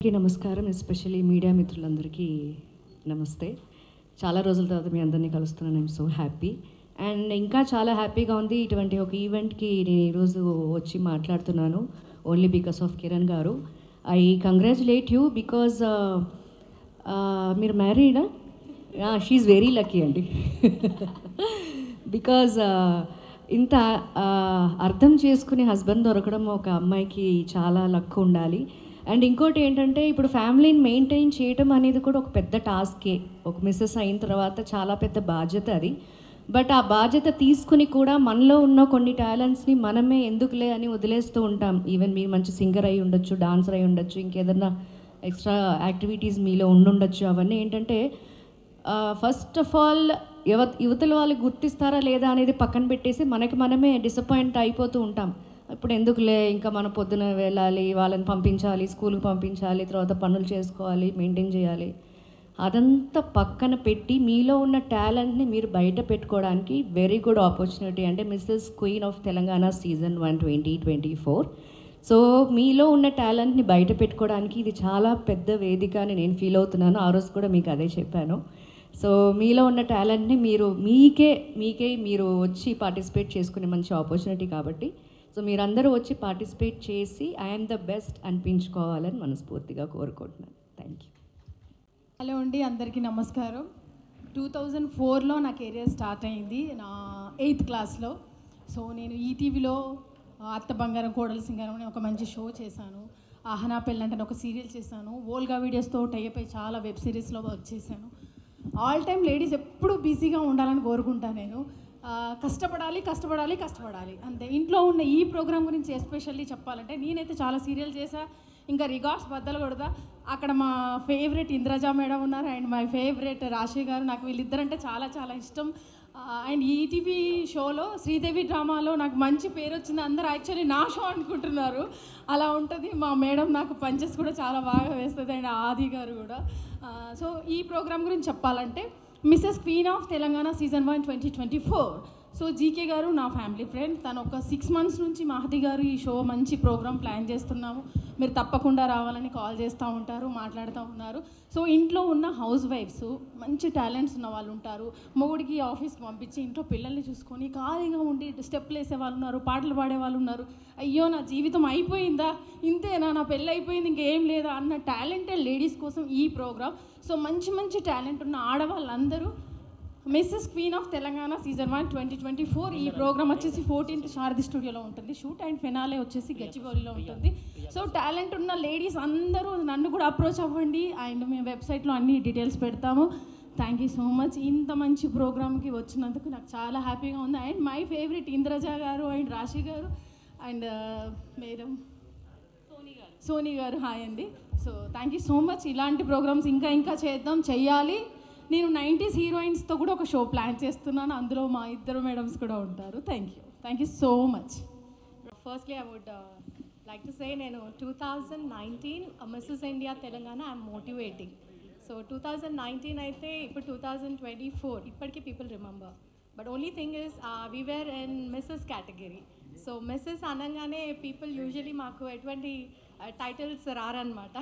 అందరికీ నమస్కారం. Especially media మిత్రులందరికీ నమస్తే. చాలా రోజుల తర్వాత మీ అందరినీ కలుస్తున్నాను. ఐఎమ్ సో హ్యాపీ అండ్ ఇంకా చాలా హ్యాపీగా ఉంది. ఇటువంటి ఒక ఈవెంట్కి నేను ఈరోజు వచ్చి మాట్లాడుతున్నాను ఓన్లీ బికాస్ ఆఫ్ కిరణ్ గారు. ఐ కంగ్రాచులేట్ యూ బికాజ్ మీరు మ్యారీడా? షీఈ్ వెరీ లక్కీ అండి. బికాజ్ ఇంత అర్థం చేసుకునే హస్బెండ్ దొరకడం ఒక అమ్మాయికి చాలా లక్ ఉండాలి. అండ్ ఇంకోటి ఏంటంటే ఇప్పుడు ఫ్యామిలీని మెయింటైన్ చేయడం అనేది కూడా ఒక పెద్ద టాస్కే. ఒక మిస్సెస్ అయిన తర్వాత చాలా పెద్ద బాధ్యత అది. బట్ ఆ బాధ్యత తీసుకుని కూడా మనలో ఉన్న కొన్ని టాలెంట్స్ని మనమే ఎందుకులే అని వదిలేస్తూ ఉంటాం. ఈవెన్ మీరు మంచి సింగర్ అయి ఉండొచ్చు, డాన్సర్ అయి ఉండొచ్చు, ఇంకేదన్నా ఎక్స్ట్రా యాక్టివిటీస్ మీలో ఉండుండొచ్చు. అవన్నీ ఏంటంటే ఫస్ట్ ఆఫ్ ఆల్ యువతల వాళ్ళు గుర్తిస్తారా లేదా అనేది పక్కన పెట్టేసి మనకి మనమే డిసప్పాయింట్ అయిపోతూ ఉంటాం. ఇప్పుడు ఎందుకులే, ఇంకా మన పొద్దున వెళ్ళాలి, వాళ్ళని పంపించాలి, స్కూల్కి పంపించాలి, తర్వాత పనులు చేసుకోవాలి, మెయింటైన్ చేయాలి. అదంతా పక్కన పెట్టి మీలో ఉన్న టాలెంట్ని మీరు బయట పెట్టుకోవడానికి వెరీ గుడ్ ఆపర్చునిటీ. అంటే Mrs queen of Telangana season 1 2024. So మీలో ఉన్న టాలెంట్ని బయట పెట్టుకోవడానికి ఇది చాలా పెద్ద వేదిక అని నేను ఫీల్ అవుతున్నాను. ఆ రోజు కూడా మీకు అదే చెప్పాను. సో మీలో ఉన్న టాలెంట్ని మీకే మీరు వచ్చి పార్టిసిపేట్ చేసుకునే మంచి ఆపర్చునిటీ కాబట్టి సో మీరందరూ వచ్చి పార్టిసిపేట్ చేసి ఐఎమ్ ద బెస్ట్ అనిపించుకోవాలని మనస్ఫూర్తిగా కోరుకుంటున్నాను. Thank you. హలో అండి, అందరికీ నమస్కారం. 2004లో నా కెరియర్ స్టార్ట్ అయింది, నా 8th క్లాస్లో. సో నేను ఈటీవీలో అత్త బంగారం కోడల సింగారం అని ఒక మంచి షో చేశాను. ఆహనా పెళ్ళంటే ఒక సీరియల్ చేశాను. వోల్గా వీడియోస్తో టైప్ అయి చాలా వెబ్ సిరీస్లో వర్క్ చేశాను. ఆల్ టైమ్ లేడీస్ ఎప్పుడూ బిజీగా ఉండాలని కోరుకుంటాను నేను. కష్టపడాలి అంతే. ఇంట్లో ఉన్న ఈ ప్రోగ్రామ్ గురించి ఎస్పెషల్లీ చెప్పాలంటే నేనైతే చాలా సీరియల్ చేశా, ఇంకా రికార్డ్స్ బద్దలు కొడతా. అక్కడ మా ఫేవరెట్ ఇంద్రజా మేడం ఉన్నారు అండ్ మై ఫేవరెట్ రాశి గారు. నాకు వీళ్ళిద్దరంటే చాలా చాలా ఇష్టం. అండ్ ఈటీవీ షోలో శ్రీదేవి డ్రామాలో నాకు మంచి పేరు వచ్చింది. అందరూ యాక్చువల్లీ నా షో అనుకుంటున్నారు, అలా ఉంటుంది. మా మేడం నాకు పంచెస్ కూడా చాలా బాగా వేస్తుంది అండ్ ఆది గారు కూడా. సో ఈ ప్రోగ్రామ్ గురించి చెప్పాలంటే Mrs queen of Telangana season 1 2024. So GK గారు నా ఫ్యామిలీ ఫ్రెండ్. తను ఒక 6 months నుంచి మహతి గారు ఈ షో మంచి ప్రోగ్రామ్ ప్లాన్ చేస్తున్నాము, మీరు తప్పకుండా రావాలని కాల్ చేస్తూ ఉంటారు, మాట్లాడుతూ ఉన్నారు. సో ఇంట్లో ఉన్న హౌస్ వైఫ్స్ మంచి టాలెంట్స్ ఉన్న వాళ్ళు ఉంటారు. మొగుడికి ఆఫీస్కి పంపించి ఇంట్లో పిల్లల్ని చూసుకొని ఖాళీగా ఉండి స్టెప్లు వేసే వాళ్ళు ఉన్నారు, పాటలు పాడే వాళ్ళు ఉన్నారు. అయ్యో నా జీవితం అయిపోయిందా, ఇంతేనా, నా పెళ్ళి అయిపోయింది, ఇంకేం లేదా అన్న టాలెంటెడ్ లేడీస్ కోసం ఈ ప్రోగ్రామ్. సో మంచి టాలెంట్ ఉన్న ఆడవాళ్ళందరూ Mrs queen of Telangana season 1 2024. ఈ ప్రోగ్రామ్ వచ్చేసి 14th శారది స్టూడియోలో ఉంటుంది. షూట్ అండ్ ఫినాలే వచ్చేసి గచ్చిబౌలిలో ఉంటుంది. సో టాలెంట్ ఉన్న లేడీస్ అందరూ నన్ను కూడా అప్రోచ్ అవ్వండి అండ్ మేము వెబ్సైట్లో అన్ని డీటెయిల్స్ పెడతాము. Thank you so much. ఇంత మంచి ప్రోగ్రామ్కి వచ్చినందుకు నాకు చాలా హ్యాపీగా ఉంది. అండ్ మై ఫేవరెట్ ఇంద్రజా గారు అండ్ రాశి గారు అండ్ మేడం సోనీ గారు, హాయ్ అండి. So thank you so much. ఇలాంటి ప్రోగ్రామ్స్ ఇంకా చెయ్యాలి. నేను 90s హీరోయిన్స్తో కూడా ఒక షో ప్లాన్ చేస్తున్నాను, అందులో మా ఇద్దరు మేడమ్స్ కూడా ఉంటారు. Thank you so much. Firstly I would like to say నేను 2019 Mrs India Telangana I'm motivating. So 2019 అయితే ఇప్పుడు 2024 ఇప్పటికీ people remember. But only thing is we were in Mrs category. So Mrs అనగానే పీపుల్ యూజువలీ మాకు ఎటువంటి titles రారనమాట.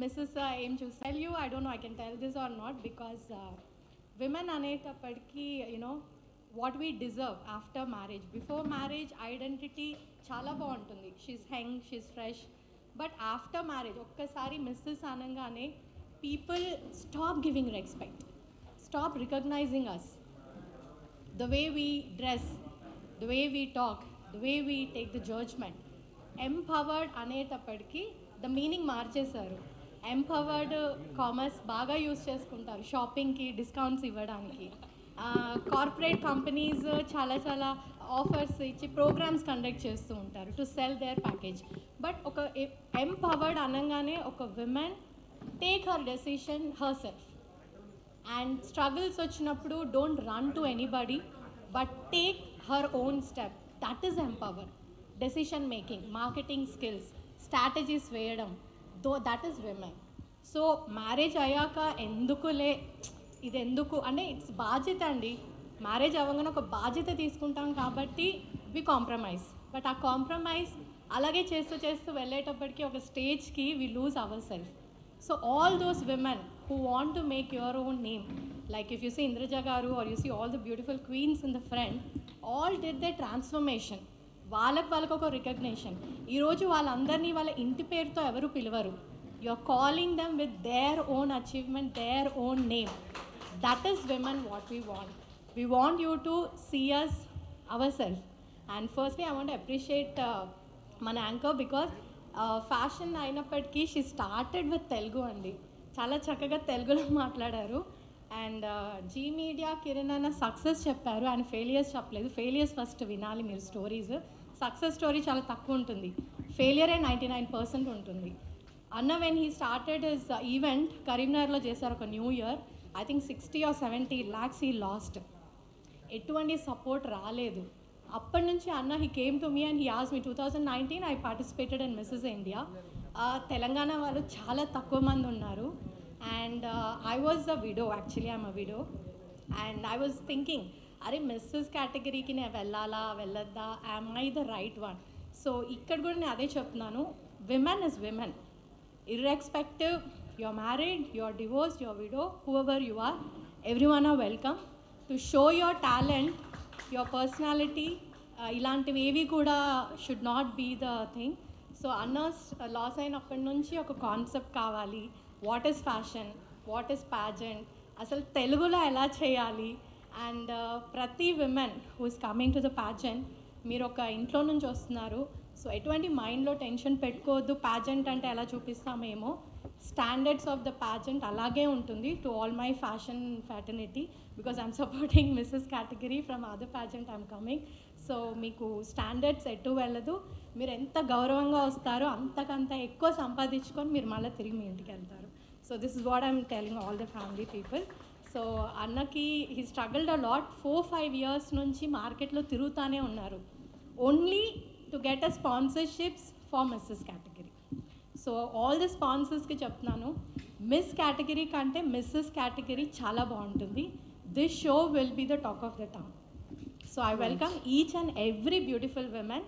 Mrs ఏం చూసి tell you, I don't know I can tell this or not, because women అనేటప్పటికీ you know what we deserve after marriage. Before marriage identity చాలా బాగుంటుంది, she's hang, she's fresh. But after marriage ఒక్కసారి Mrs అనగానే people stop giving respect, stop recognising us, the way we dress, the way we talk, the way we take the judgement. Empowered అనేటప్పటికీ the meaning మార్చేశారు. Empowered commerce బాగా use చేసుకుంటారు షాపింగ్కి, discounts ఇవ్వడానికి. Corporate companies చాలా offers ఇచ్చి programs conduct చేస్తూ ఉంటారు to sell their package. But ఒక ఎంపవర్డ్ అనగానే ఒక women take her decision herself and struggles వచ్చినప్పుడు don't run to anybody but take her own step. That is empowered. Decision making, marketing skills, strategies వేయడం, that is women. So marriage అయ్యాక ఇది ఎందుకు అంటే it's బాధ్యత అండి. Marriage అవ్వగానే ఒక బాధ్యత తీసుకుంటాం కాబట్టి వి కాంప్రమైజ్. బట్ ఆ కాంప్రమైజ్ అలాగే చేస్తూ చేస్తూ వెళ్ళేటప్పటికి ఒక స్టేజ్కి we lose our self. So all those women who want to make your own name, like if you see Indraja garu or you see all the beautiful queens in the front, all did their transformation. వాళ్ళకు ఒక recognition. ఈరోజు వాళ్ళందరినీ వాళ్ళ ఇంటి పేరుతో ఎవరు పిలవరు. You are calling them with their own achievement, their own name. That is women what we want. We want you to see us our self. And firstly I want appreciate మన anchor because fashion అయినప్పటికీ she started with Telugu అండి. చాలా చక్కగా తెలుగులో మాట్లాడారు. And G media Kiran అన్న success చెప్పారు, ఆయన ఫెయిలియర్స్ చెప్పలేదు. ఫెయిలియర్స్ ఫస్ట్ వినాలి మీరు స్టోరీస్. సక్సెస్ స్టోరీ చాలా తక్కువ ఉంటుంది, ఫెయిలియరే 99% ఉంటుంది. అన్న when he started his event కరీంనగర్లో చేశారు ఒక new year. I think 60 or 70 lakhs he lost. ఎటువంటి సపోర్ట్ రాలేదు. అప్పటి నుంచి అన్న he came to me and he asked me 2019 I participated in missus India. Telangana వాళ్ళు చాలా తక్కువ మంది ఉన్నారు. And I was a widow, actually I'm a widow. And I was thinking, అరే మిస్సెస్ కేటగిరీకి నేను వెళ్ళాలా వెళ్ళొద్దా, am I the right one? So ఇక్కడ కూడా నేను అదే చెప్తున్నాను, women is women. Irrespective you are married, you are divorced, you are widow, whoever you are, everyone are welcome to show your talent, your personality. ఇలాంటివి ఏవి కూడా should not be the thing. So అన్నర్స్ లాస్ అయినప్పటి నుంచి ఒక concept కావాలి, what is fashion, what is pageant, అసలు తెలుగులో ఎలా చేయాలి. అండ్ ప్రతి women who is coming to the pageant, మీరు ఒక ఇంట్లో నుంచి వస్తున్నారు, సో ఎటువంటి మైండ్లో టెన్షన్ పెట్టుకోవద్దు. ప్యాజెంట్ అంటే ఎలా చూపిస్తామేమో, స్టాండర్డ్స్ ఆఫ్ ద ప్యాజెంట్ అలాగే ఉంటుంది. To all my fashion fraternity, because I'm supporting Mrs category from other pageant I'm coming. So మీకు స్టాండర్డ్స్ ఎటు వెళ్ళదు, మీరు ఎంత గౌరవంగా వస్తారో అంతకంత ఎక్కువ సంపాదించుకొని మీరు మళ్ళీ తిరిగి మీ ఇంటికి వెళ్తారు. So this is what I'm telling all the family people. So అన్నకి he struggled a lot. 4-5 years నుంచి మార్కెట్లో తిరుగుతూనే ఉన్నారు, only to get a sponsorships for Mrs category. So all the స్పాన్సర్స్కి చెప్తున్నాను, మిస్ కేటగిరీ కంటే మిస్సెస్ కేటగిరీ చాలా బాగుంటుంది. This show will be the talk of the town. So I welcome each and every beautiful women.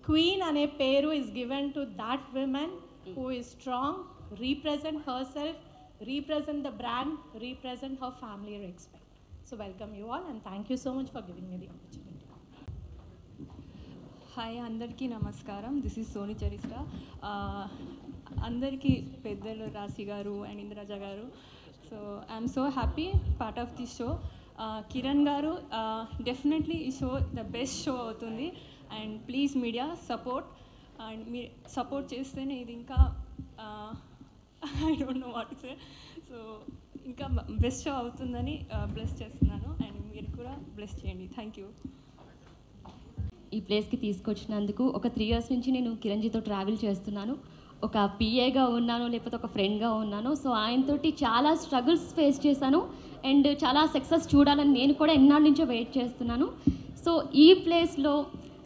Queen అనే పేరు is given to that women who is strong, represent herself, represent the brand, represent her family respect. So welcome you all and thank you so much for giving me the opportunity. Hi అందరికీ నమస్కారం. This is Soni Charishta. అందరికీ పెద్దలు Rashi garu and Indraja garu. So I'm so happy part of this show. Kiran garu, definitely ఈ show the best show అవుతుంది. And please media support, and మీరు support చేస్తేనే ఇది ఇంకా I don't know what to say. So ఇంకా బెస్ట్ షో అవుతుందని బ్లెస్ చేస్తున్నాను, అండ్ మీరు కూడా బ్లెస్ చేయండి. Thank you. ఈ ప్లేస్కి తీసుకొచ్చినందుకు. ఒక 3 years నుంచి నేను కిరణ్జీతో ట్రావెల్ చేస్తున్నాను. ఒక పిఏగా ఉన్నాను, లేకపోతే ఒక ఫ్రెండ్గా ఉన్నాను. సో ఆయనతోటి చాలా స్ట్రగుల్స్ ఫేస్ చేశాను అండ్ చాలా సక్సెస్ చూడాలని నేను కూడా ఎన్నాళ్ళ నుంచో వెయిట్ చేస్తున్నాను. సో ఈ ప్లేస్లో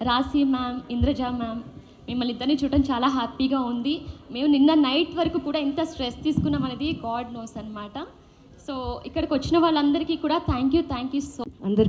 రాశి మ్యామ్, ఇంద్రజ మ్యామ్, మిమ్మల్ని ఇద్దరిని చూడటం చాలా హ్యాపీగా ఉంది. మేము నిన్న నైట్ వరకు కూడా ఎంత స్ట్రెస్ తీసుకున్నాం అనేది గాడ్ నోస్ అనమాట. సో ఇక్కడికి వచ్చిన వాళ్ళందరికీ కూడా థ్యాంక్ యూ సో. అందరికీ